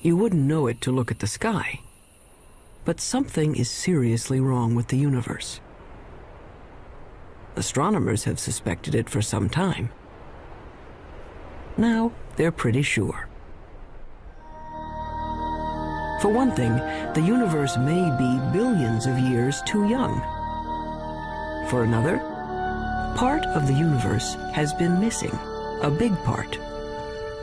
You wouldn't know it to look at the sky. But something is seriously wrong with the universe. Astronomers have suspected it for some time. Now they're pretty sure. For one thing, the universe may be billions of years too young. For another, part of the universe has been missing, a big part.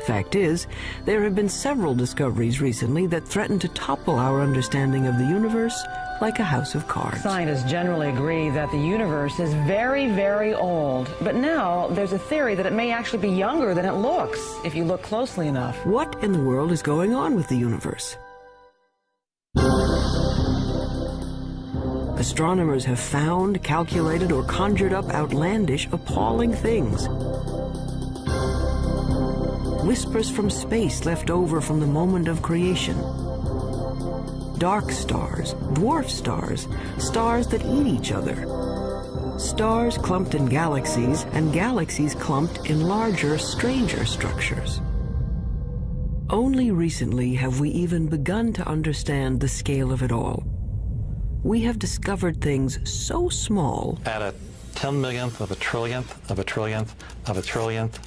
Fact is, there have been several discoveries recently that threaten to topple our understanding of the universe like a house of cards. Scientists generally agree that the universe is very, very old. But now there's a theory that it may actually be younger than it looks if you look closely enough. What in the world is going on with the universe? Astronomers have found, calculated, or conjured up outlandish, appalling things. Whispers from space left over from the moment of creation. Dark stars, dwarf stars, stars that eat each other. Stars clumped in galaxies, and galaxies clumped in larger, stranger structures. Only recently have we even begun to understand the scale of it all. We have discovered things so small. At a 10 millionth of a trillionth of a trillionth of a trillionth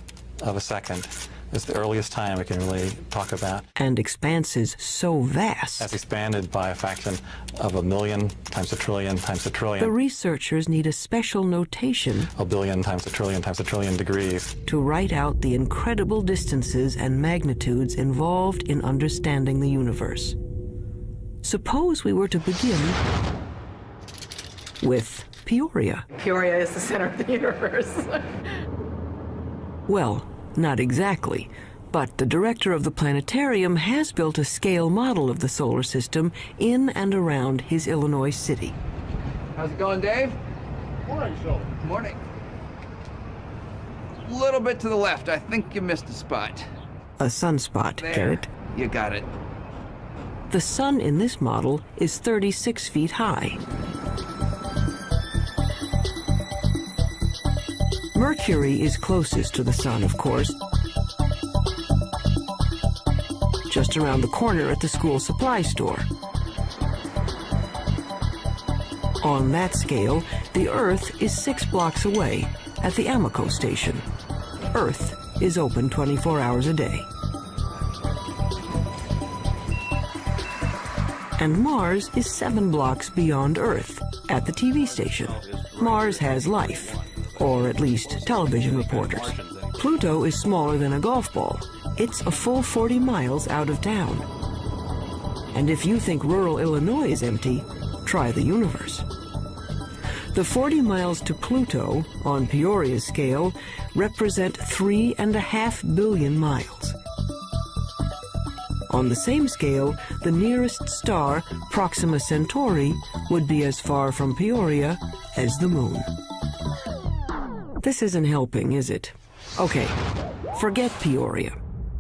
of a second is the earliest time we can really talk about. And expanses so vast. That's expanded by a fraction of a million times a trillion times a trillion. The researchers need a special notation. A billion times a trillion degrees. To write out the incredible distances and magnitudes involved in understanding the universe. Suppose we were to begin with Peoria. Peoria is the center of the universe. Well, not exactly, but the director of the planetarium has built a scale model of the solar system in and around his Illinois city. How's it going, Dave? Morning, Phil. Morning. A little bit to the left. I think you missed a spot. A sunspot, There. get it? You got it. The sun in this model is 36 feet high. Mercury is closest to the sun, of course, just around the corner at the school supply store. On that scale, the Earth is 6 blocks away at the Amoco station. Earth is open 24 hours a day. And Mars is 7 blocks beyond Earth at the TV station. Mars has life, or at least television reporters. Pluto is smaller than a golf ball. It's a full 40 miles out of town. And if you think rural Illinois is empty, try the universe. The 40 miles to Pluto, on Peoria's scale, represent 3.5 billion miles. On the same scale, the nearest star, Proxima Centauri, would be as far from Peoria as the moon. This isn't helping, is it? Okay, forget Peoria.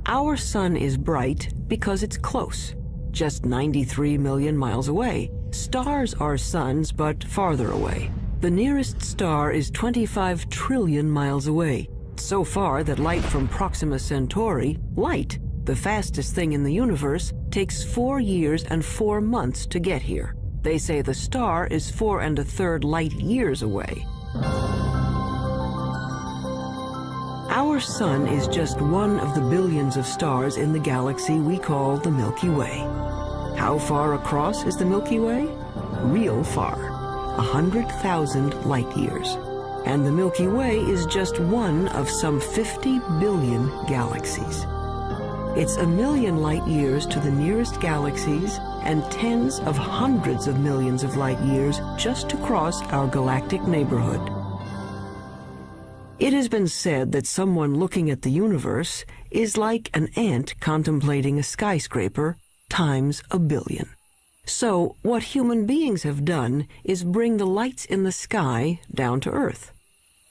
Our sun is bright because it's close, just 93 million miles away. Stars are suns, but farther away. The nearest star is 25 trillion miles away, so far that light from Proxima Centauri, light, the fastest thing in the universe, takes 4 years and 4 months to get here. They say the star is 4 1/3 light years away. Our sun is just one of the billions of stars in the galaxy we call the Milky Way. How far across is the Milky Way? Real far, 100,000 light years. And the Milky Way is just one of some 50 billion galaxies. It's 1 million light years to the nearest galaxies and tens of hundreds of millions of light years just to cross our galactic neighborhood. It has been said that someone looking at the universe is like an ant contemplating a skyscraper times 1 billion. So what human beings have done is bring the lights in the sky down to Earth.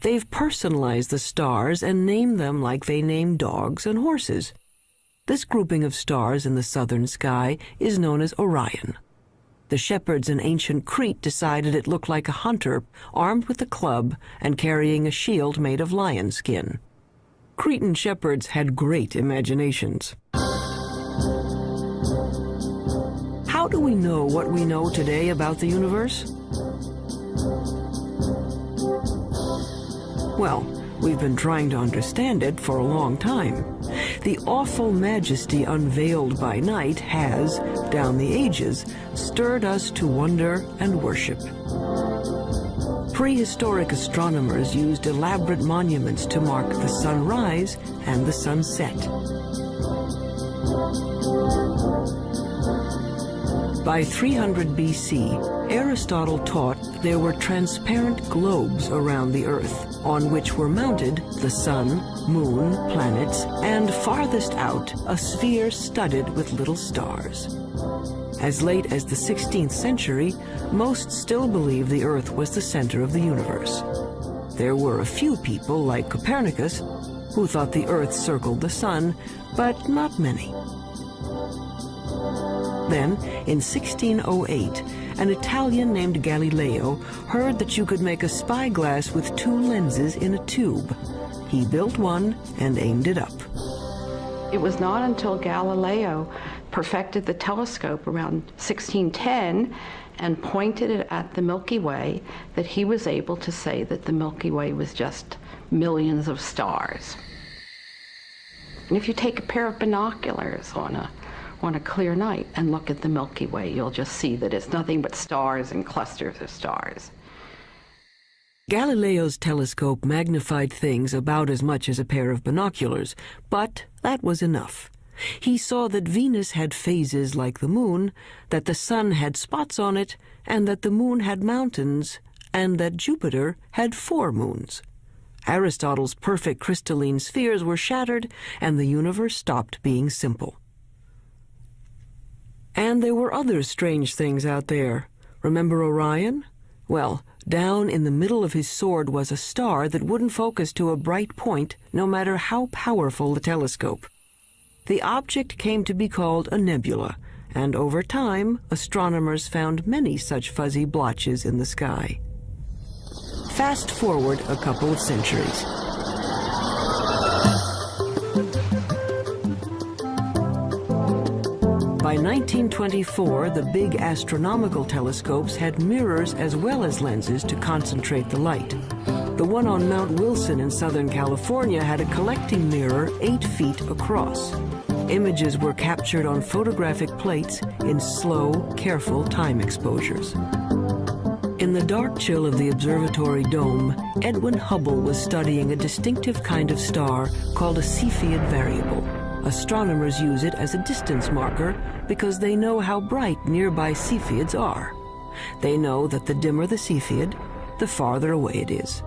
They've personalized the stars and named them like they name dogs and horses. This grouping of stars in the southern sky is known as Orion. The shepherds in ancient Crete decided it looked like a hunter armed with a club and carrying a shield made of lion skin. Cretan shepherds had great imaginations. we know what we know today about the universe? Well, we've been trying to understand it for a long time. The awful majesty unveiled by night has, down the ages, stirred us to wonder and worship. Prehistoric astronomers used elaborate monuments to mark the sunrise and the sunset. By 300 BC, Aristotle taught there were transparent globes around the Earth, on which were mounted the sun, moon, planets, and farthest out, a sphere studded with little stars. As late as the 16th century, most still believed the Earth was the center of the universe. There were a few people, like Copernicus, who thought the Earth circled the sun, but not many. Then, in 1608, an Italian named Galileo heard that you could make a spyglass with two lenses in a tube. He built one and aimed it up. It was not until Galileo perfected the telescope around 1610 and pointed it at the Milky Way that he was able to say that the Milky Way was just millions of stars. And if you take a pair of binoculars on a clear night and look at the Milky Way, you'll just see that it's nothing but stars and clusters of stars. Galileo's telescope magnified things about as much as a pair of binoculars, but that was enough. He saw that Venus had phases like the moon, that the sun had spots on it, and that the moon had mountains, and that Jupiter had 4 moons. Aristotle's perfect crystalline spheres were shattered, and the universe stopped being simple. And there were other strange things out there. Remember Orion? Well, down in the middle of his sword was a star that wouldn't focus to a bright point, no matter how powerful the telescope. The object came to be called a nebula, and over time, astronomers found many such fuzzy blotches in the sky. Fast forward a couple of centuries. By 1924, the big astronomical telescopes had mirrors as well as lenses to concentrate the light. The one on Mount Wilson in Southern California had a collecting mirror 8 feet across. Images were captured on photographic plates in slow, careful time exposures. In the dark chill of the observatory dome, Edwin Hubble was studying a distinctive kind of star called a Cepheid variable. Astronomers use it as a distance marker because they know how bright nearby Cepheids are. They know that the dimmer the Cepheid, the farther away it is.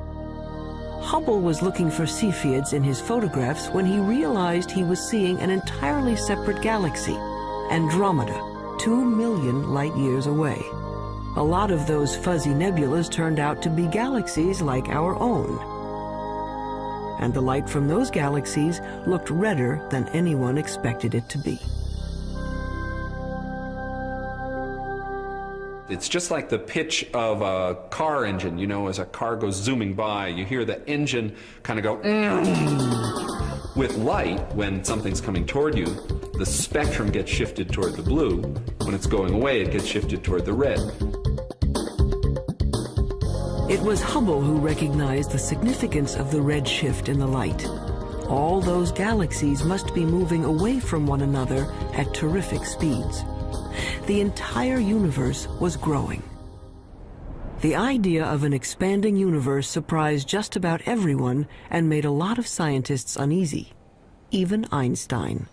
Hubble was looking for Cepheids in his photographs when he realized he was seeing an entirely separate galaxy, Andromeda, 2 million light-years away. A lot of those fuzzy nebulas turned out to be galaxies like our own. And the light from those galaxies looked redder than anyone expected it to be. It's just like the pitch of a car engine. You know, as a car goes zooming by, you hear the engine kind of go With light, when something's coming toward you, the spectrum gets shifted toward the blue. When it's going away, it gets shifted toward the red. It was Hubble who recognized the significance of the red shift in the light. All those galaxies must be moving away from one another at terrific speeds. The entire universe was growing. The idea of an expanding universe surprised just about everyone and made a lot of scientists uneasy, even Einstein.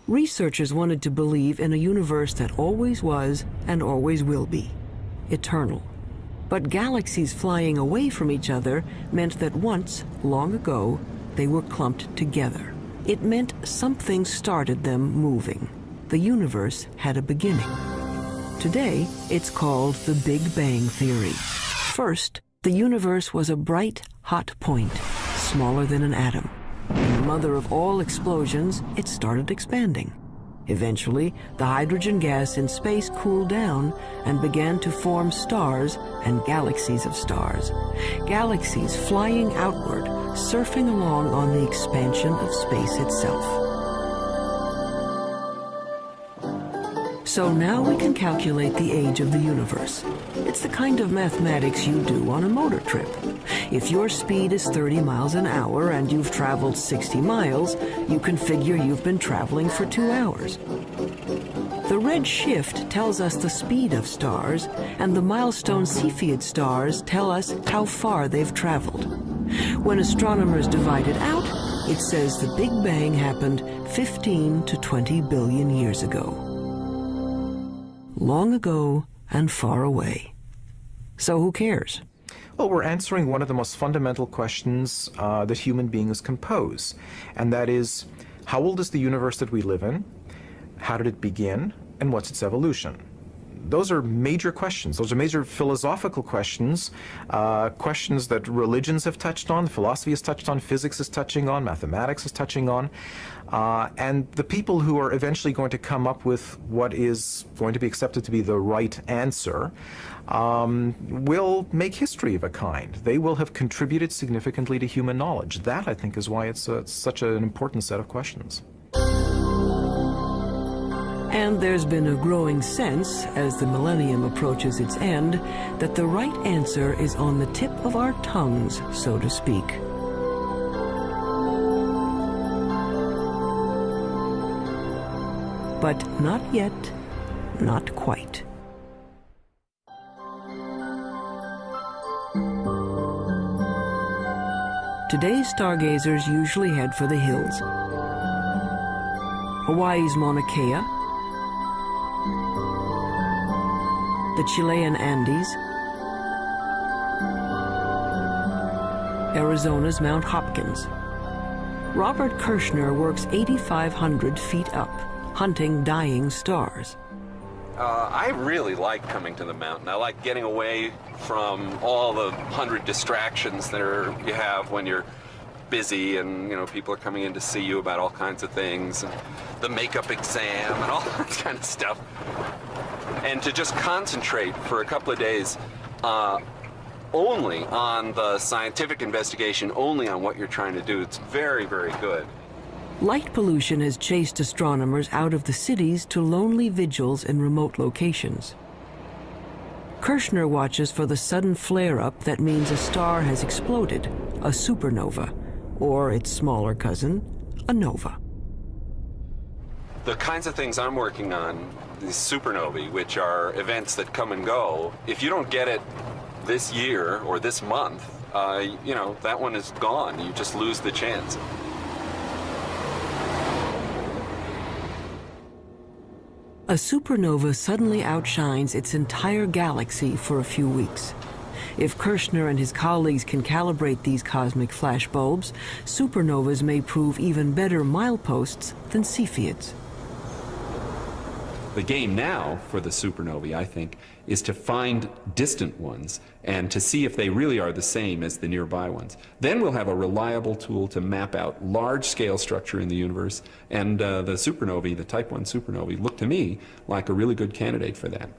Researchers wanted to believe in a universe that always was and always will be, eternal. But galaxies flying away from each other meant that once, long ago, they were clumped together. It meant something started them moving. The universe had a beginning. Today, it's called the Big Bang Theory. First, the universe was a bright, hot point, smaller than an atom. In the mother of all explosions, it started expanding. Eventually, the hydrogen gas in space cooled down and began to form stars and galaxies of stars. Galaxies flying outward, surfing along on the expansion of space itself. So now we can calculate the age of the universe. It's the kind of mathematics you do on a motor trip. If your speed is 30 miles an hour and you've traveled 60 miles, you can figure you've been traveling for 2 hours. The red shift tells us the speed of stars, and the milestone Cepheid stars tell us how far they've traveled. When astronomers divide it out, it says the Big Bang happened 15 to 20 billion years ago. Long ago and far away. So who cares? Well, we're answering one of the most fundamental questions that human beings can pose, and that is, how old is the universe that we live in? How did it begin? And what's its evolution? Those are major questions. Those are major philosophical questions, questions that religions have touched on, philosophy has touched on, physics is touching on, mathematics is touching on. And the people who are eventually going to come up with what is going to be accepted to be the right answer will make history of a kind. They will have contributed significantly to human knowledge. That, I think, is why it's such an important set of questions. And there's been a growing sense, as the millennium approaches its end, that the right answer is on the tip of our tongues, so to speak. But not yet, not quite. Today's stargazers usually head for the hills. Hawaii's Mauna Kea, the Chilean Andes, Arizona's Mount Hopkins. Robert Kirshner works 8,500 feet up, hunting dying stars. I really like coming to the mountain. I like getting away from all the 100 distractions that you have when you're busy, and people are coming in to see you about all kinds of things, and the makeup exam and all that kind of stuff. And to just concentrate for a couple of days only on the scientific investigation, only on what you're trying to do, it's very, very good. Light pollution has chased astronomers out of the cities to lonely vigils in remote locations. Kirshner watches for the sudden flare-up that means a star has exploded, a supernova, or its smaller cousin, a nova. The kinds of things I'm working on, these supernovae, which are events that come and go, if you don't get it this year or this month, that one is gone. You just lose the chance. A supernova suddenly outshines its entire galaxy for a few weeks. If Kirshner and his colleagues can calibrate these cosmic flashbulbs, supernovas may prove even better mileposts than Cepheids. The game now for the supernovae, I think, is to find distant ones and to see if they really are the same as the nearby ones. Then we'll have a reliable tool to map out large-scale structure in the universe, and the supernovae, the Type 1 supernovae, look to me like a really good candidate for that.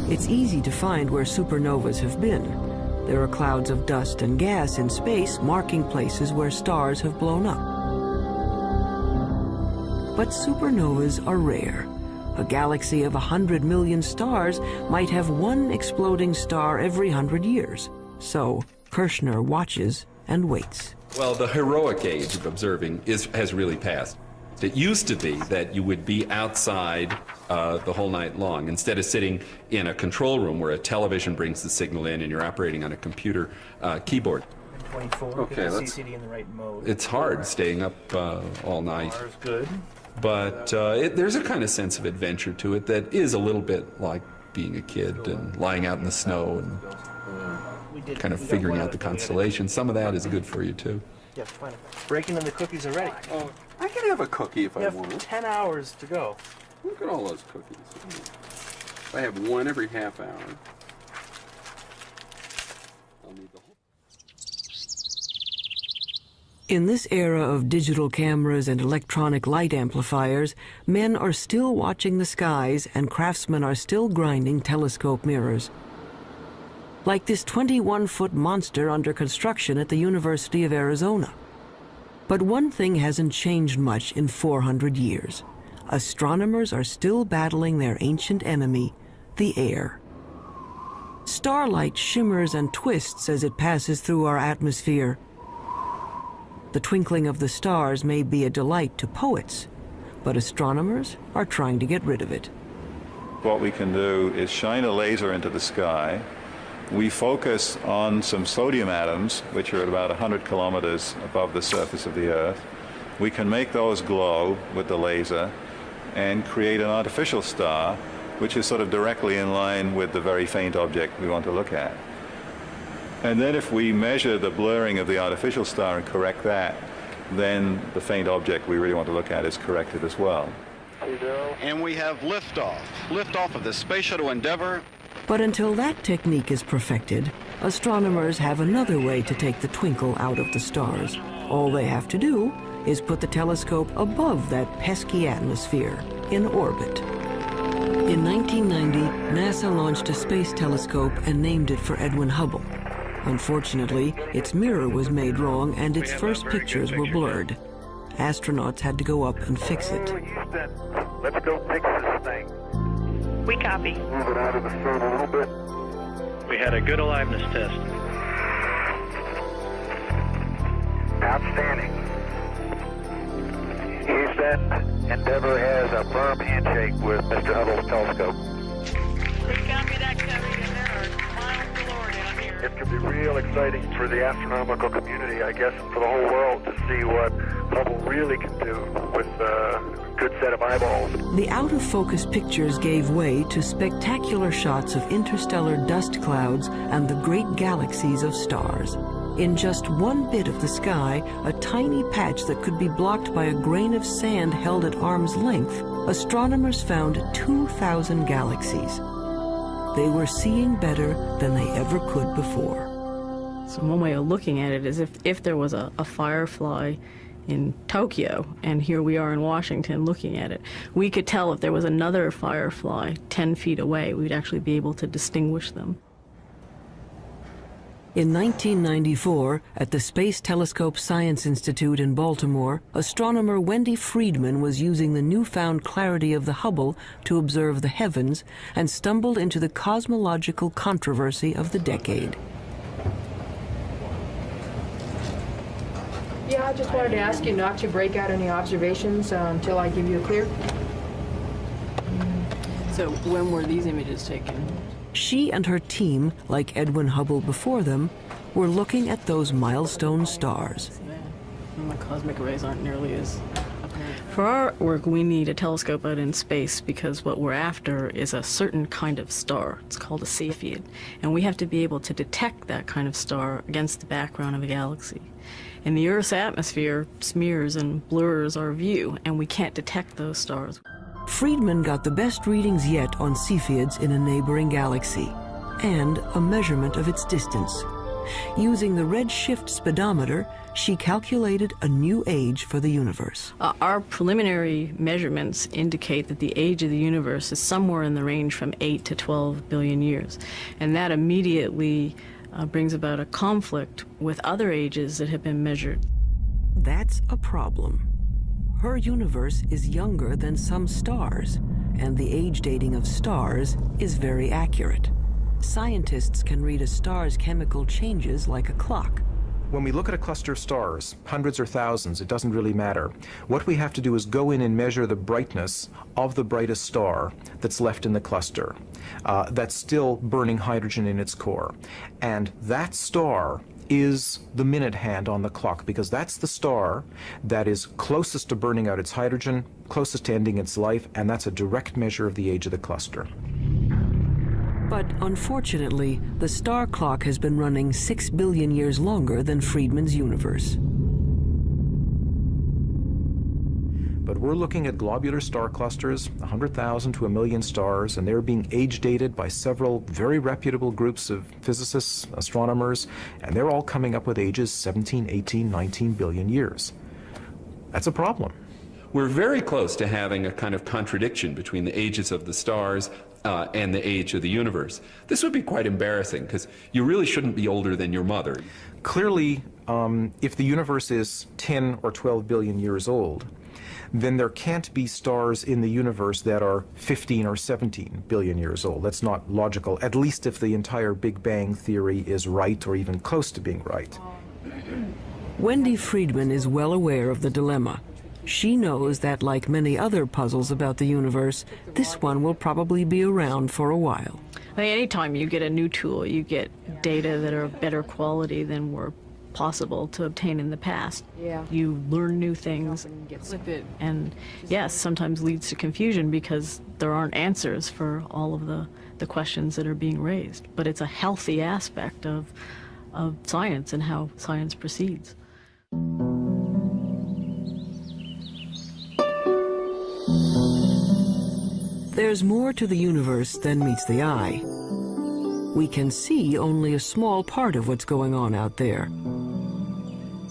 It's easy to find where supernovas have been. There are clouds of dust and gas in space marking places where stars have blown up. But supernovas are rare. A galaxy of 100 million stars might have one exploding star every 100 years. So Kirshner watches and waits. Well, the heroic age of observing has really passed. It used to be that you would be outside the whole night long, instead of sitting in a control room where a television brings the signal in and you're operating on a computer keyboard. 24. Okay, get the let's. CCD in the right mode. It's hard staying up all night. Ours good. But there's a kind of sense of adventure to it that is a little bit like being a kid and lying out in the snow and kind of figuring out the constellations. Some of that is good for you, too. Yeah, fine. Breaking in the cookies already. Oh, I can have a cookie if You I have want. 10 hours to go. Look at all those cookies. I have one every half hour. I'll need the whole. In this era of digital cameras and electronic light amplifiers, men are still watching the skies and craftsmen are still grinding telescope mirrors. Like this 21-foot monster under construction at the University of Arizona. But one thing hasn't changed much in 400 years. astronomers are still battling their ancient enemy, the air. Starlight shimmers and twists as it passes through our atmosphere. The twinkling of the stars may be a delight to poets, but astronomers are trying to get rid of it. What we can do is shine a laser into the sky. We focus on some sodium atoms, which are at about 100 kilometers above the surface of the Earth. We can make those glow with the laser and create an artificial star, which is sort of directly in line with the very faint object we want to look at. And then if we measure the blurring of the artificial star and correct that, then the faint object we really want to look at is corrected as well. And we have liftoff of the Space Shuttle Endeavour. But until that technique is perfected, astronomers have another way to take the twinkle out of the stars. All they have to do is put the telescope above that pesky atmosphere, in orbit. In 1990, NASA launched a space telescope and named it for Edwin Hubble. Unfortunately, its mirror was made wrong and its first pictures were blurred. Astronauts had to go up and fix it. Let's go fix this thing. We copy. Move it out of the sun a little bit. We had a good aliveness test. Outstanding. Houston, Endeavour has a firm handshake with Mr. Hubble's telescope. We copy that, Cody, and there are miles galore down here. It could be real exciting for the astronomical community, I guess, and for the whole world to see what Hubble really can do with a good set of eyeballs. The out-of-focus pictures gave way to spectacular shots of interstellar dust clouds and the great galaxies of stars. In just one bit of the sky, a tiny patch that could be blocked by a grain of sand held at arm's length, astronomers found 2,000 galaxies. They were seeing better than they ever could before. So one way of looking at it is if there was a firefly in Tokyo, and here we are in Washington looking at it, we could tell if there was another firefly 10 feet away, we'd actually be able to distinguish them. In 1994, at the Space Telescope Science Institute in Baltimore, astronomer Wendy Friedman was using the newfound clarity of the Hubble to observe the heavens and stumbled into the cosmological controversy of the decade. Yeah, I just wanted to ask you not to break out any observations until I give you a clear. So when were these images taken? She and her team, like Edwin Hubble before them, were looking at those milestone stars. My cosmic rays aren't nearly as apparent. For our work, we need a telescope out in space because what we're after is a certain kind of star. It's called a Cepheid. And we have to be able to detect that kind of star against the background of a galaxy. And the Earth's atmosphere smears and blurs our view, and we can't detect those stars. Friedman got the best readings yet on Cepheids in a neighboring galaxy, and a measurement of its distance. Using the redshift speedometer, she calculated a new age for the universe. Our preliminary measurements indicate that the age of the universe is somewhere in the range from 8 to 12 billion years. And that immediately brings about a conflict with other ages that have been measured. That's a problem. Her universe is younger than some stars, and the age dating of stars is very accurate. Scientists can read a star's chemical changes like a clock. When we look at a cluster of stars, hundreds or thousands, it doesn't really matter. What we have to do is go in and measure the brightness of the brightest star that's left in the cluster, that's still burning hydrogen in its core. And that star is the minute hand on the clock, because that's the star that is closest to burning out its hydrogen, closest to ending its life, and that's a direct measure of the age of the cluster. But unfortunately, the star clock has been running 6 billion years longer than Friedman's universe. But we're looking at globular star clusters, 100,000 to 1 million stars, and they're being age dated by several very reputable groups of physicists, astronomers, and they're all coming up with ages 17, 18, 19 billion years. That's a problem. We're very close to having a kind of contradiction between the ages of the stars and the age of the universe. This would be quite embarrassing, because you really shouldn't be older than your mother. Clearly, if the universe is 10 or 12 billion years old, then there can't be stars in the universe that are 15 or 17 billion years old. That's not logical, at least if the entire Big Bang theory is right or even close to being right. Wendy Friedman is well aware of the dilemma. She knows that, like many other puzzles about the universe, this one will probably be around for a while. I think anytime you get a new tool, you get data that are of better quality than were possible to obtain in the past. Yeah. You learn new things and yes, sometimes leads to confusion because there aren't answers for all of the questions that are being raised. But it's a healthy aspect of science and how science proceeds. There's more to the universe than meets the eye. We can see only a small part of what's going on out there.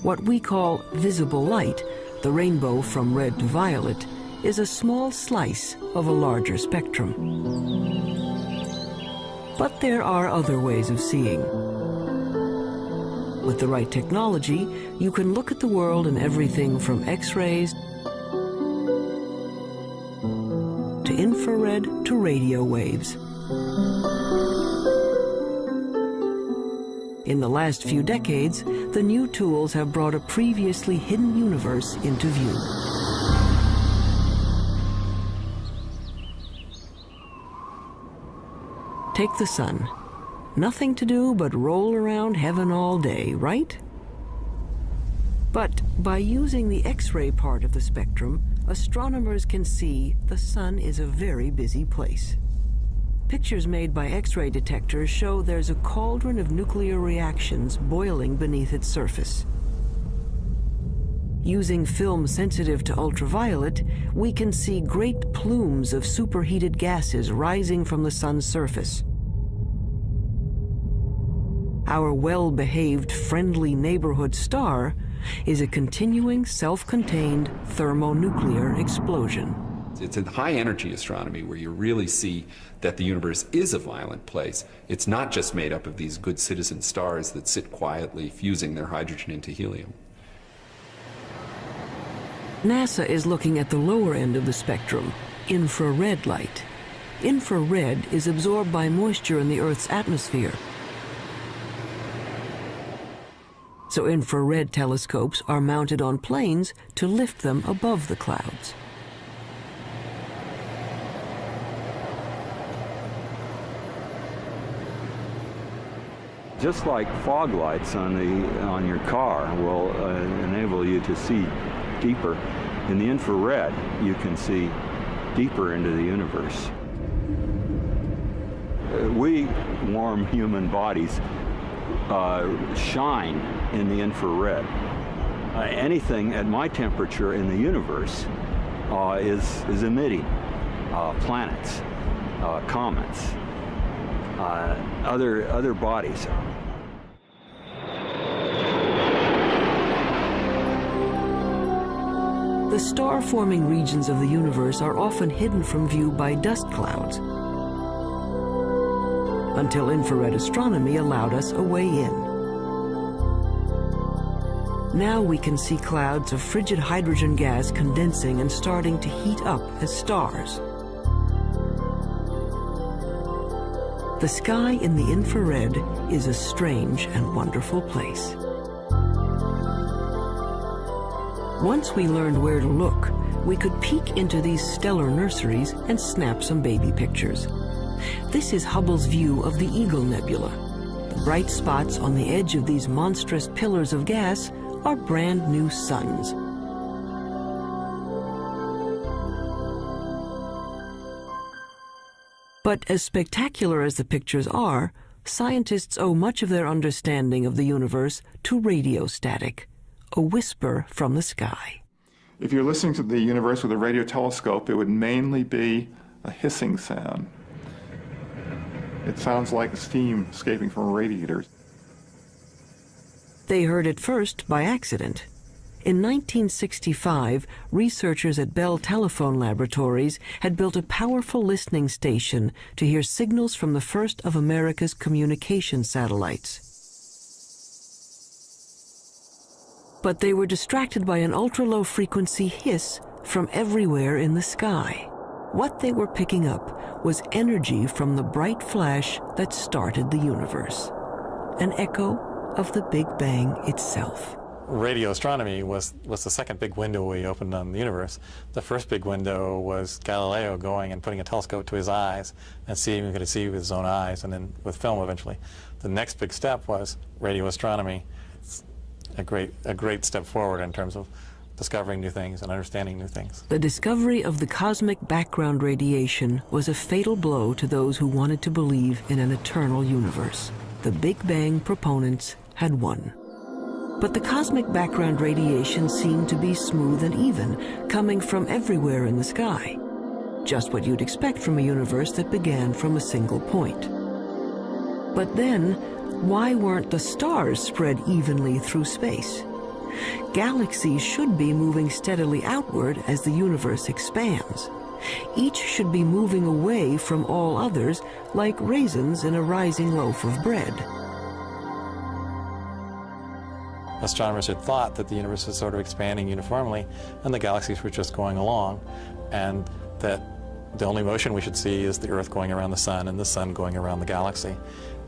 What we call visible light, the rainbow from red to violet, is a small slice of a larger spectrum. But there are other ways of seeing. With the right technology, you can look at the world and everything from X-rays to infrared to radio waves. In the last few decades, the new tools have brought a previously hidden universe into view. Take the sun. Nothing to do but roll around heaven all day, right? But by using the X-ray part of the spectrum, astronomers can see the sun is a very busy place. Pictures made by X-ray detectors show there's a cauldron of nuclear reactions boiling beneath its surface. Using film sensitive to ultraviolet, we can see great plumes of superheated gases rising from the sun's surface. Our well-behaved, friendly neighborhood star is a continuing, self-contained thermonuclear explosion. It's in high-energy astronomy where you really see that the universe is a violent place. It's not just made up of these good citizen stars that sit quietly fusing their hydrogen into helium. NASA is looking at the lower end of the spectrum, infrared light. Infrared is absorbed by moisture in the Earth's atmosphere. So infrared telescopes are mounted on planes to lift them above the clouds. Just like fog lights on your car will enable you to see deeper, in the infrared you can see deeper into the universe. We warm human bodies shine in the infrared. Anything at my temperature in the universe is emitting planets, comets, other bodies. The star-forming regions of the universe are often hidden from view by dust clouds, until infrared astronomy allowed us a way in. Now we can see clouds of frigid hydrogen gas condensing and starting to heat up as stars. The sky in the infrared is a strange and wonderful place. Once we learned where to look, we could peek into these stellar nurseries and snap some baby pictures. This is Hubble's view of the Eagle Nebula. The bright spots on the edge of these monstrous pillars of gas are brand new suns. But as spectacular as the pictures are, scientists owe much of their understanding of the universe to radio static, a whisper from the sky. If you're listening to the universe with a radio telescope, it would mainly be a hissing sound. It sounds like steam escaping from a radiator. They heard it first by accident. In 1965, researchers at Bell Telephone Laboratories had built a powerful listening station to hear signals from the first of America's communication satellites. But they were distracted by an ultra-low frequency hiss from everywhere in the sky. What they were picking up was energy from the bright flash that started the universe, an echo of the Big Bang itself. Radio astronomy was the second big window we opened on the universe. The first big window was Galileo going and putting a telescope to his eyes and seeing if he could see with his own eyes, and then with film eventually. The next big step was radio astronomy. It's a great step forward in terms of discovering new things and understanding new things. The discovery of the cosmic background radiation was a fatal blow to those who wanted to believe in an eternal universe. The Big Bang proponents had won. But the cosmic background radiation seemed to be smooth and even, coming from everywhere in the sky. Just what you'd expect from a universe that began from a single point. But then, why weren't the stars spread evenly through space? Galaxies should be moving steadily outward as the universe expands. Each should be moving away from all others like raisins in a rising loaf of bread. Astronomers had thought that the universe was sort of expanding uniformly and the galaxies were just going along, and that the only motion we should see is the Earth going around the sun and the sun going around the galaxy.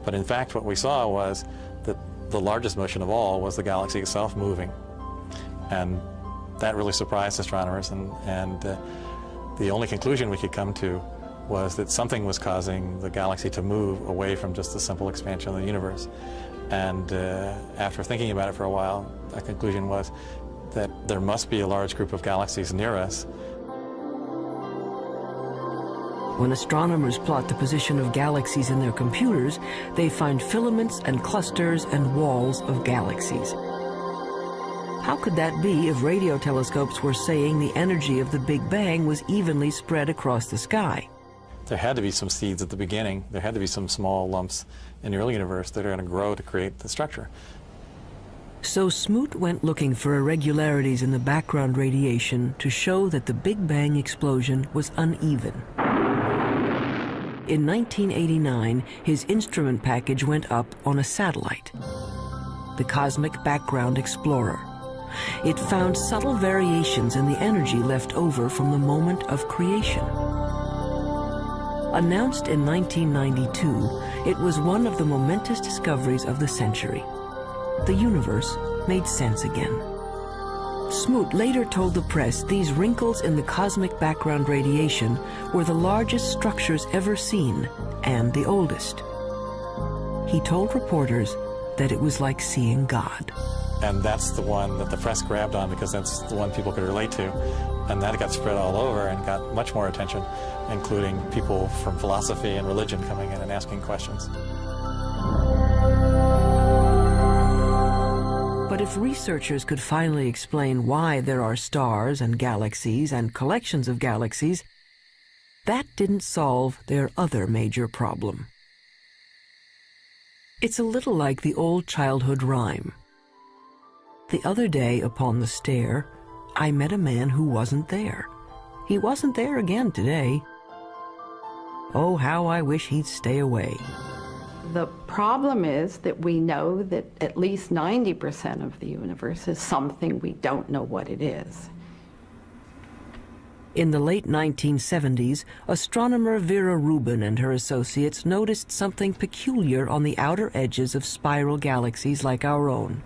But in fact, what we saw was that the largest motion of all was the galaxy itself moving. And that really surprised astronomers, and the only conclusion we could come to was that something was causing the galaxy to move away from just the simple expansion of the universe. And after thinking about it for a while, our conclusion was that there must be a large group of galaxies near us. When astronomers plot the position of galaxies in their computers, they find filaments and clusters and walls of galaxies. How could that be if radio telescopes were saying the energy of the Big Bang was evenly spread across the sky? There had to be some seeds at the beginning. There had to be some small lumps in the early universe that are going to grow to create the structure. So Smoot went looking for irregularities in the background radiation to show that the Big Bang explosion was uneven. In 1989, his instrument package went up on a satellite, the Cosmic Background Explorer. It found subtle variations in the energy left over from the moment of creation. Announced in 1992, it was one of the momentous discoveries of the century. The universe made sense again. Smoot later told the press these wrinkles in the cosmic background radiation were the largest structures ever seen and the oldest. He told reporters that it was like seeing God. And that's the one that the press grabbed on because that's the one people could relate to. And that got spread all over and got much more attention, including people from philosophy and religion coming in and asking questions. But if researchers could finally explain why there are stars and galaxies and collections of galaxies, that didn't solve their other major problem. It's a little like the old childhood rhyme. The other day upon the stair, I met a man who wasn't there. He wasn't there again today. Oh, how I wish he'd stay away. The problem is that we know that at least 90% of the universe is something we don't know what it is. In the late 1970s, astronomer Vera Rubin and her associates noticed something peculiar on the outer edges of spiral galaxies like our own.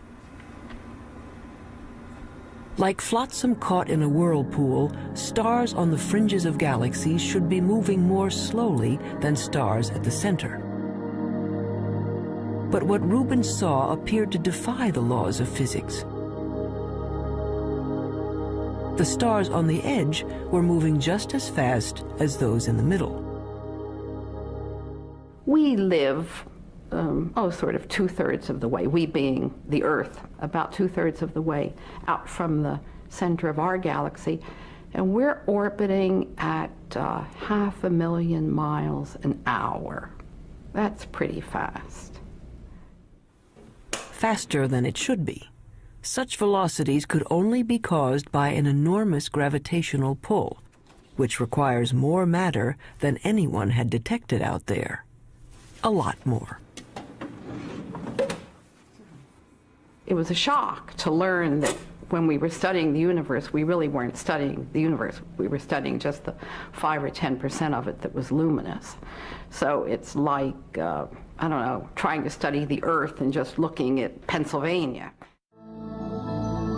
Like flotsam caught in a whirlpool, stars on the fringes of galaxies should be moving more slowly than stars at the center. But what Rubin saw appeared to defy the laws of physics. The stars on the edge were moving just as fast as those in the middle. We live, sort of 2/3 of the way, we being the Earth, about 2/3 of the way out from the center of our galaxy, and we're orbiting at 500,000 miles an hour. That's pretty fast. Faster than it should be. Such velocities could only be caused by an enormous gravitational pull, which requires more matter than anyone had detected out there. A lot more. It was a shock to learn that when we were studying the universe, we really weren't studying the universe. We were studying just the 5 or 10% of it that was luminous. So it's like, I don't know, trying to study the Earth and just looking at Pennsylvania.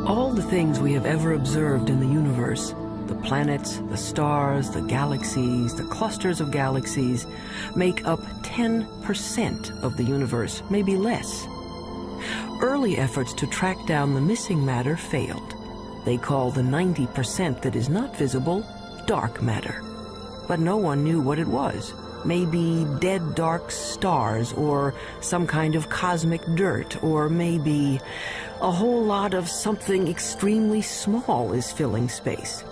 All the things we have ever observed in the universe, the planets, the stars, the galaxies, the clusters of galaxies, make up 10% of the universe, maybe less. Early efforts to track down the missing matter failed. They call the 90% that is not visible dark matter. But no one knew what it was. Maybe dead dark stars, or some kind of cosmic dirt, or maybe a whole lot of something extremely small is filling space.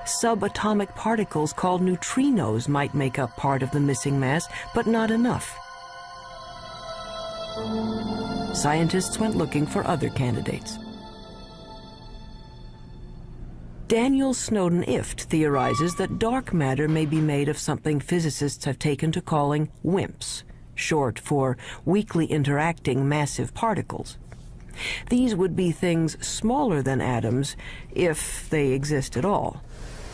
Subatomic particles called neutrinos might make up part of the missing mass, but not enough. Scientists went looking for other candidates. Daniel Snowden-Ift theorizes that dark matter may be made of something physicists have taken to calling WIMPs, short for weakly interacting massive particles. These would be things smaller than atoms, if they exist at all.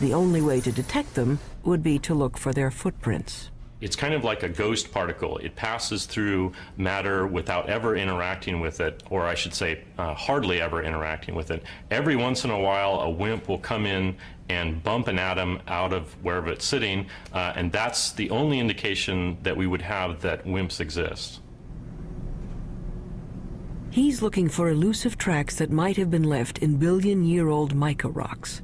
The only way to detect them would be to look for their footprints. It's kind of like a ghost particle. It passes through matter without ever interacting with it, or I should say hardly ever interacting with it. Every once in a while, a WIMP will come in and bump an atom out of wherever it's sitting, and that's the only indication that we would have that WIMPs exist. He's looking for elusive tracks that might have been left in billion-year-old mica rocks.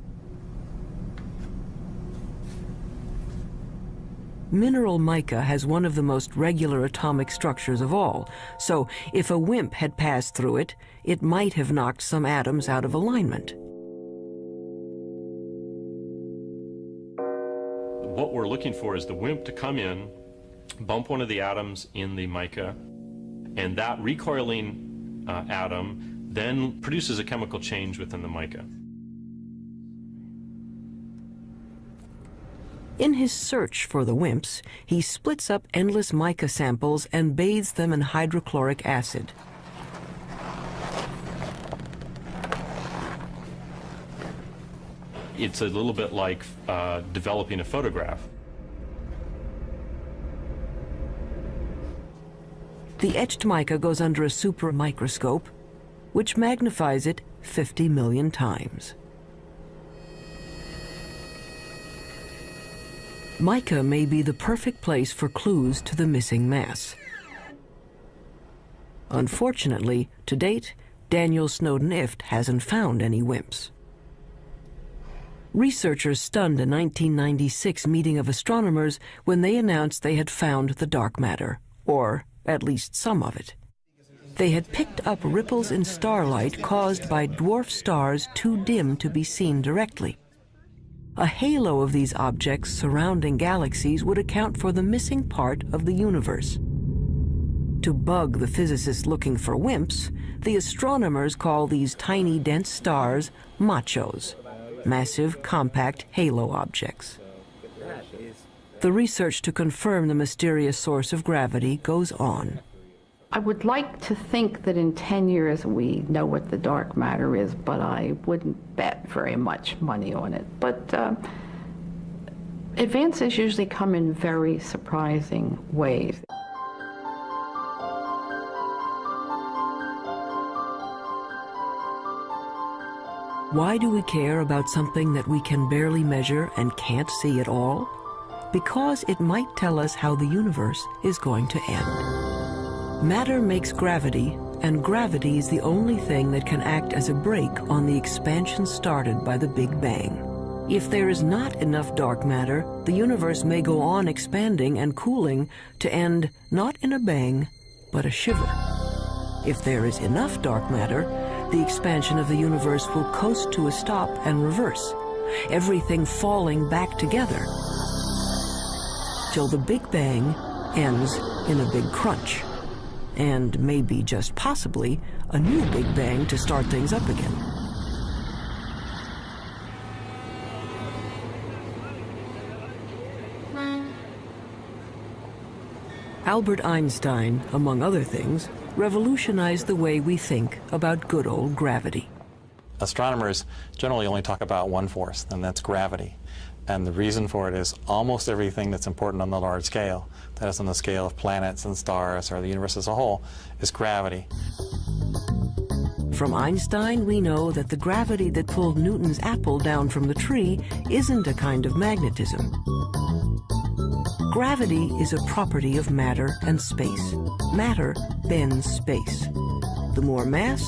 Mineral mica has one of the most regular atomic structures of all, so if a WIMP had passed through it, it might have knocked some atoms out of alignment. What we're looking for is the WIMP to come in, bump one of the atoms in the mica, and that recoiling atom then produces a chemical change within the mica. In his search for the WIMPs, he splits up endless mica samples and bathes them in hydrochloric acid. It's a little bit like developing a photograph. The etched mica goes under a super microscope, which magnifies it 50 million times. Mica may be the perfect place for clues to the missing mass. Unfortunately, to date, Daniel Snowden-Ift hasn't found any WIMPs. Researchers stunned a 1996 meeting of astronomers when they announced they had found the dark matter, or at least some of it. They had picked up ripples in starlight caused by dwarf stars too dim to be seen directly. A halo of these objects surrounding galaxies would account for the missing part of the universe. To bug the physicists looking for WIMPs, the astronomers call these tiny dense stars machos, massive compact halo objects. The research to confirm the mysterious source of gravity goes on. I would like to think that in 10 years we know what the dark matter is, but I wouldn't bet very much money on it. But advances usually come in very surprising ways. Why do we care about something that we can barely measure and can't see at all? Because it might tell us how the universe is going to end. Matter makes gravity, and gravity is the only thing that can act as a brake on the expansion started by the Big Bang. If there is not enough dark matter, the universe may go on expanding and cooling to end not in a bang, but a shiver. If there is enough dark matter, the expansion of the universe will coast to a stop and reverse, everything falling back together, till the Big Bang ends in a big crunch. And maybe, just possibly, a new Big Bang to start things up again. Albert Einstein, among other things, revolutionized the way we think about good old gravity. Astronomers generally only talk about one force, and that's gravity. And the reason for it is almost everything that's important on the large scale, that is on the scale of planets and stars or the universe as a whole, is gravity. From Einstein, we know that the gravity that pulled Newton's apple down from the tree isn't a kind of magnetism. Gravity is a property of matter and space. Matter bends space. The more mass,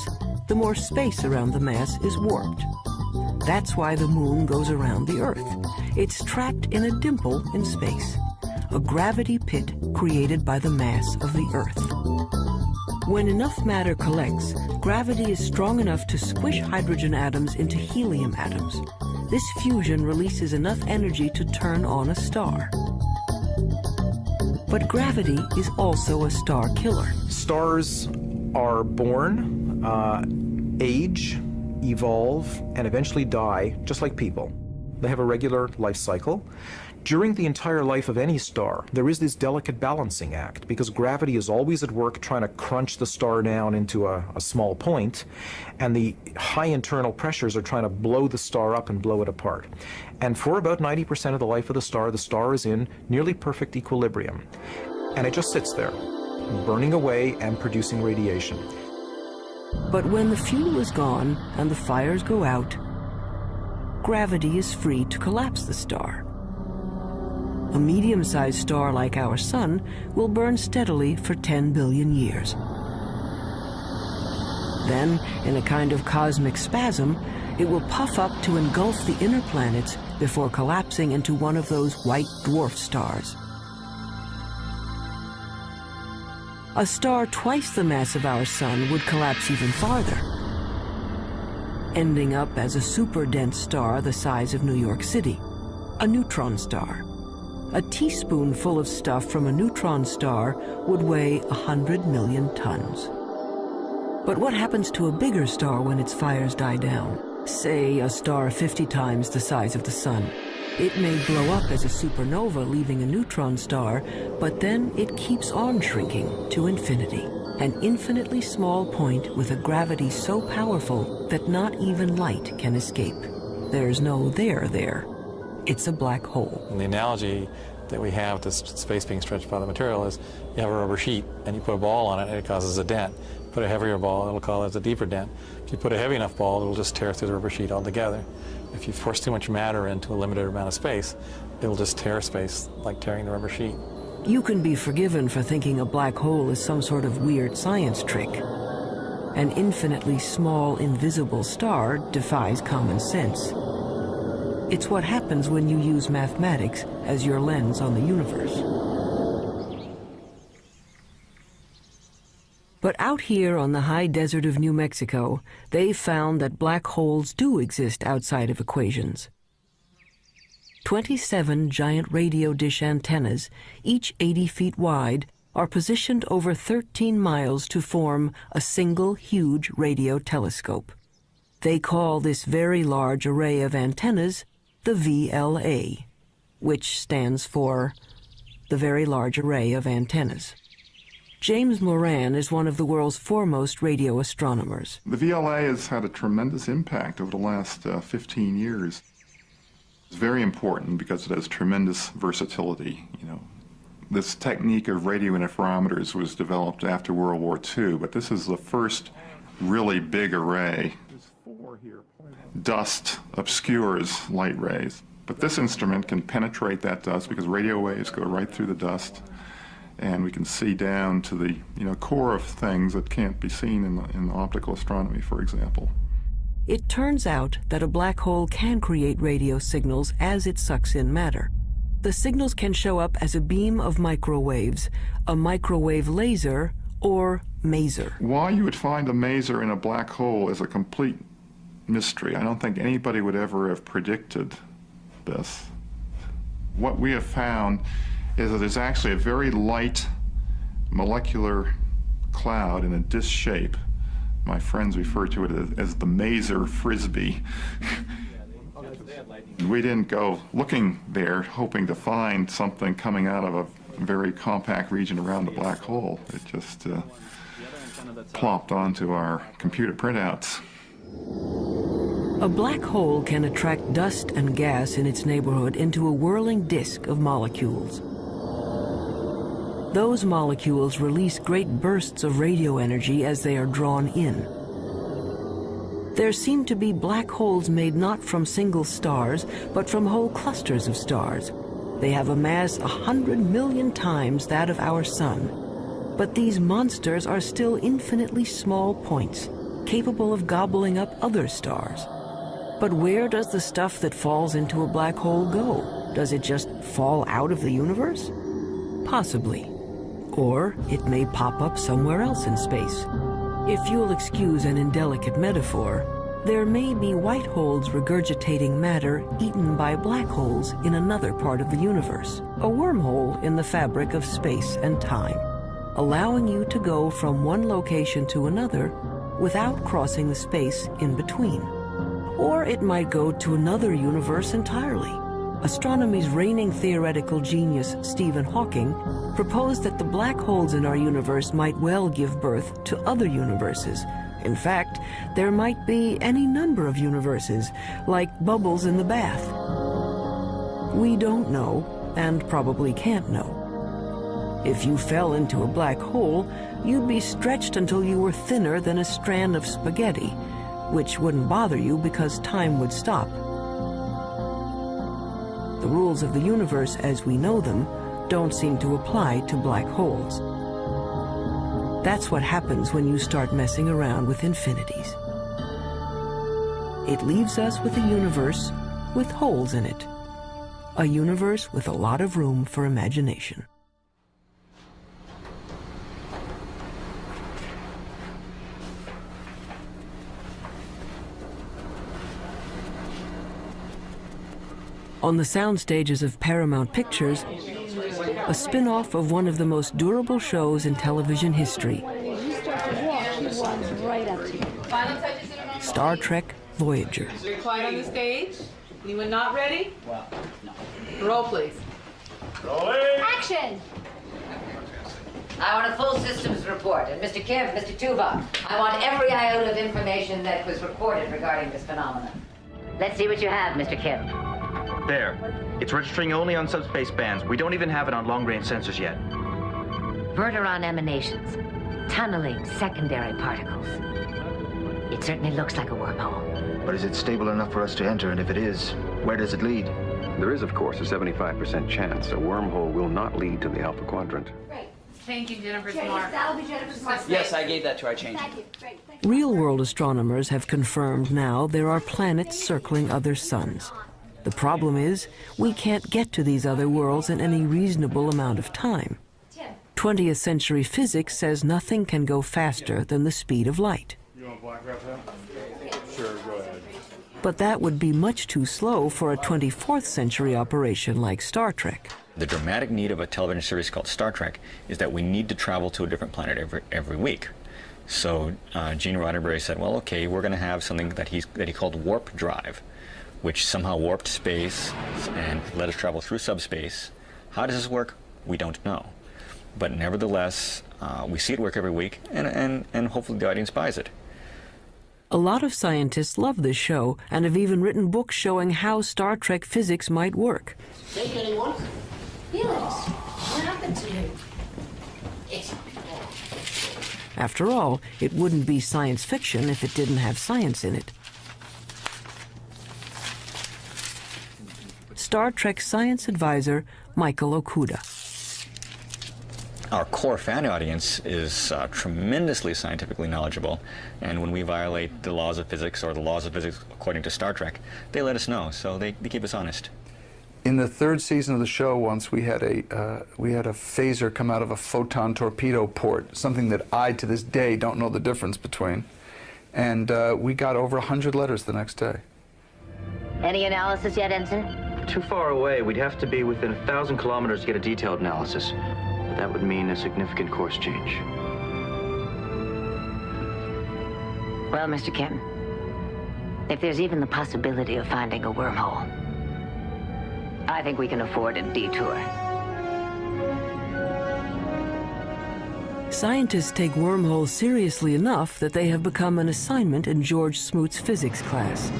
the more space around the mass is warped. That's why the moon goes around the Earth. It's trapped in a dimple in space, a gravity pit created by the mass of the Earth. When enough matter collects, gravity is strong enough to squish hydrogen atoms into helium atoms. This fusion releases enough energy to turn on a star. But gravity is also a star killer. Stars are born, age, evolve, and eventually die, just like people. They have a regular life cycle. During the entire life of any star, there is this delicate balancing act, because gravity is always at work trying to crunch the star down into a small point, and the high internal pressures are trying to blow the star up and blow it apart. And for about 90% of the life of the star is in nearly perfect equilibrium. And it just sits there, burning away and producing radiation. But when the fuel is gone and the fires go out, gravity is free to collapse the star. A medium-sized star like our Sun will burn steadily for 10 billion years. Then, in a kind of cosmic spasm, it will puff up to engulf the inner planets before collapsing into one of those white dwarf stars. A star twice the mass of our Sun would collapse even farther, ending up as a super-dense star the size of New York City, a neutron star. A teaspoonful of stuff from a neutron star would weigh 100 million tons. But what happens to a bigger star when its fires die down? Say a star 50 times the size of the Sun. It may blow up as a supernova, leaving a neutron star, but then it keeps on shrinking to infinity. An infinitely small point with a gravity so powerful that not even light can escape. There's no there there. It's a black hole. And the analogy that we have to space being stretched by the material is you have a rubber sheet and you put a ball on it and it causes a dent. Put a heavier ball, it'll cause a deeper dent. If you put a heavy enough ball, it'll just tear through the rubber sheet altogether. If you force too much matter into a limited amount of space, it'll just tear space like tearing the rubber sheet. You can be forgiven for thinking a black hole is some sort of weird science trick. An infinitely small, invisible star defies common sense. It's what happens when you use mathematics as your lens on the universe. But out here on the high desert of New Mexico, they've found that black holes do exist outside of equations. 27 giant radio dish antennas, each 80 feet wide, are positioned over 13 miles to form a single huge radio telescope. They call this very large array of antennas the VLA, which stands for the Very Large Array of Antennas. James Moran is one of the world's foremost radio astronomers. The VLA has had a tremendous impact over the last 15 years. It's very important because it has tremendous versatility. This technique of radio interferometers was developed after World War II, but this is the first really big array. Dust obscures light rays, but this instrument can penetrate that dust because radio waves go right through the dust, and we can see down to the core of things that can't be seen in optical astronomy, for example. It turns out that a black hole can create radio signals as it sucks in matter. The signals can show up as a beam of microwaves, a microwave laser, or maser. Why you would find a maser in a black hole is a complete mystery. I don't think anybody would ever have predicted this. What we have found is that there's actually a very light molecular cloud in a disc shape. My friends refer to it as the maser frisbee. We didn't go looking there hoping to find something coming out of a very compact region around the black hole. It just plopped onto our computer printouts. A black hole can attract dust and gas in its neighborhood into a whirling disk of molecules. Those molecules release great bursts of radio energy as they are drawn in. There seem to be black holes made not from single stars, but from whole clusters of stars. They have a mass 100 million times that of our sun. But these monsters are still infinitely small points, capable of gobbling up other stars. But where does the stuff that falls into a black hole go? Does it just fall out of the universe? Possibly. Or it may pop up somewhere else in space. If you'll excuse an indelicate metaphor, there may be white holes regurgitating matter eaten by black holes in another part of the universe, a wormhole in the fabric of space and time, allowing you to go from one location to another without crossing the space in between. Or it might go to another universe entirely. Astronomy's reigning theoretical genius, Stephen Hawking, proposed that the black holes in our universe might well give birth to other universes. In fact, there might be any number of universes, like bubbles in the bath. We don't know, and probably can't know. If you fell into a black hole, you'd be stretched until you were thinner than a strand of spaghetti, which wouldn't bother you because time would stop. The rules of the universe as we know them don't seem to apply to black holes. That's what happens when you start messing around with infinities. It leaves us with a universe with holes in it. A universe with a lot of room for imagination. On the sound stages of Paramount Pictures, a spin-off of one of the most durable shows in television history, Star Trek Voyager. Quiet on the stage. Anyone not ready? Roll, please. Action! I want a full systems report. And Mr. Kim, Mr. Tuvok, I want every iota of information that was recorded regarding this phenomenon. Let's see what you have, Mr. Kim. There. It's registering only on subspace bands. We don't even have it on long-range sensors yet. Verteron emanations. Tunneling secondary particles. It certainly looks like a wormhole. But is it stable enough for us to enter? And if it is, where does it lead? There is, of course, a 75% chance a wormhole will not lead to the Alpha Quadrant. Great. Changing Jennifer's mark. That'll be Jennifer's mark. Yes, I gave that to her. I changed it. Great. Real-world astronomers have confirmed now there are planets circling other suns. The problem is, we can't get to these other worlds in any reasonable amount of time. 20th century physics says nothing can go faster than the speed of light. You want black wrap that? Sure, go ahead. But that would be much too slow for a 24th century operation like Star Trek. The dramatic need of a television series called Star Trek is that we need to travel to a different planet every week. So Gene Roddenberry said, well, okay, we're going to have something that he called warp drive, which somehow warped space and let us travel through subspace. How does this work? We don't know. But nevertheless, we see it work every week, and hopefully the audience buys it. A lot of scientists love this show and have even written books showing how Star Trek physics might work. Take anyone? Felix, what happened to you? It's... After all, it wouldn't be science fiction if it didn't have science in it. Star Trek science advisor Michael Okuda. Our core fan audience is tremendously scientifically knowledgeable, and when we violate the laws of physics or the laws of physics according to Star Trek, they let us know, so they keep us honest. In the third season of the show, once we had a phaser come out of a photon torpedo port, something that I, to this day, don't know the difference between. And we got over 100 letters the next day. Any analysis yet, Ensign? Too far away. We'd have to be within 1,000 kilometers to get a detailed analysis. But that would mean a significant course change. Well, Mr. Kim, if there's even the possibility of finding a wormhole, I think we can afford a detour. Scientists take wormholes seriously enough that they have become an assignment in George Smoot's physics class.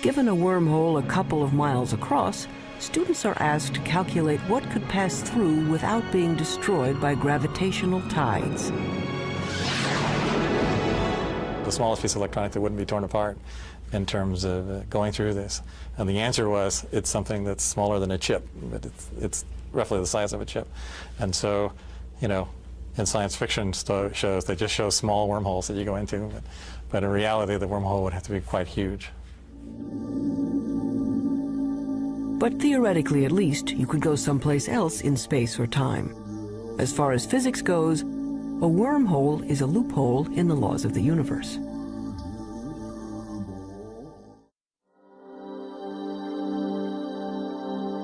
Given a wormhole a couple of miles across, students are asked to calculate what could pass through without being destroyed by gravitational tides. The smallest piece of electronics that wouldn't be torn apart in terms of going through this. And the answer was, it's something that's smaller than a chip, but it's roughly the size of a chip. And so, you know, in science fiction shows, they just show small wormholes that you go into, but in reality, the wormhole would have to be quite huge. But theoretically, at least, you could go someplace else in space or time. As far as physics goes, a wormhole is a loophole in the laws of the universe.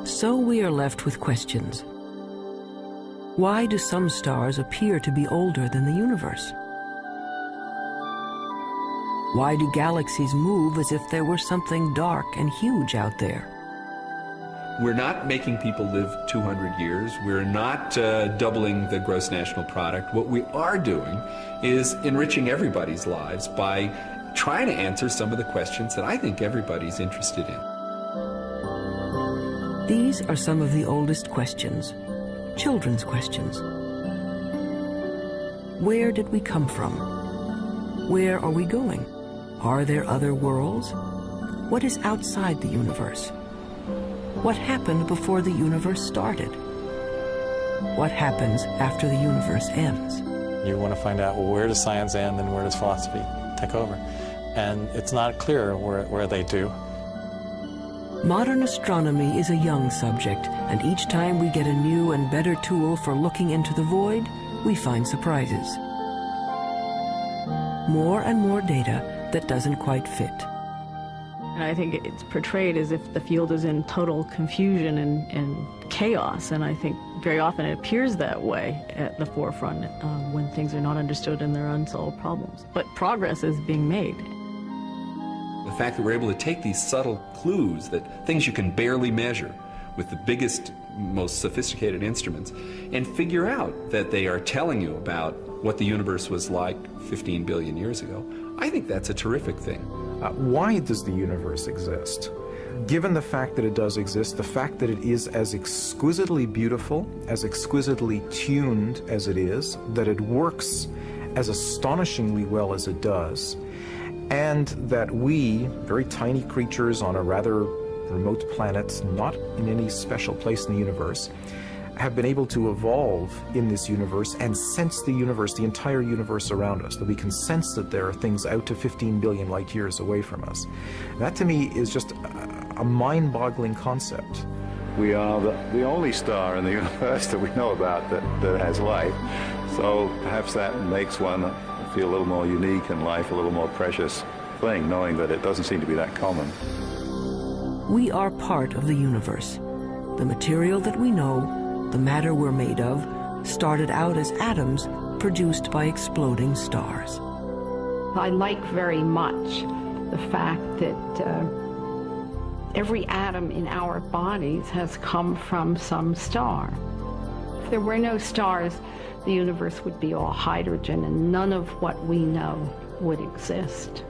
So we are left with questions. Why do some stars appear to be older than the universe? Why do galaxies move as if there were something dark and huge out there? We're not making people live 200 years. We're not doubling the gross national product. What we are doing is enriching everybody's lives by trying to answer some of the questions that I think everybody's interested in. These are some of the oldest questions, children's questions. Where did we come from? Where are we going? Are there other worlds? What is outside the universe? What happened before the universe started? What happens after the universe ends? You want to find out, well, where does science end and where does philosophy take over? And it's not clear where they do. Modern astronomy is a young subject, and each time we get a new and better tool for looking into the void, we find surprises. More and more data that doesn't quite fit. And I think it's portrayed as if the field is in total confusion and chaos, and I think very often it appears that way at the forefront when things are not understood and there are unsolved problems. But progress is being made. The fact that we're able to take these subtle clues, that things you can barely measure with the biggest, most sophisticated instruments, and figure out that they are telling you about what the universe was like 15 billion years ago, I think that's a terrific thing. Why does the universe exist? Given the fact that it does exist, the fact that it is as exquisitely beautiful, as exquisitely tuned as it is, that it works as astonishingly well as it does, and that we, very tiny creatures on a rather remote planet, not in any special place in the universe, have been able to evolve in this universe and sense the universe, the entire universe around us, that we can sense that there are things out to 15 billion light years away from us. That to me is just a mind-boggling concept. We are the only star in the universe that we know about that has life, so perhaps that makes one feel a little more unique and life a little more precious thing, knowing that it doesn't seem to be that common. We are part of the universe. The material that we know, the matter we're made of, started out as atoms produced by exploding stars. I like very much the fact that every atom in our bodies has come from some star. If there were no stars, the universe would be all hydrogen and none of what we know would exist.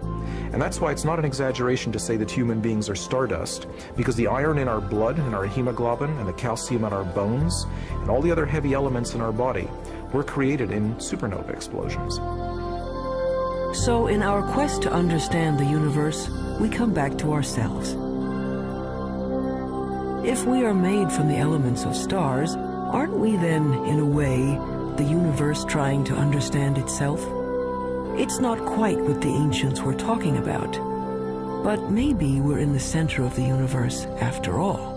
And that's why it's not an exaggeration to say that human beings are stardust, because the iron in our blood and our hemoglobin and the calcium in our bones and all the other heavy elements in our body were created in supernova explosions. So in our quest to understand the universe, we come back to ourselves. If we are made from the elements of stars, aren't we then, in a way, the universe trying to understand itself? It's not quite what the ancients were talking about, but maybe we're in the center of the universe after all.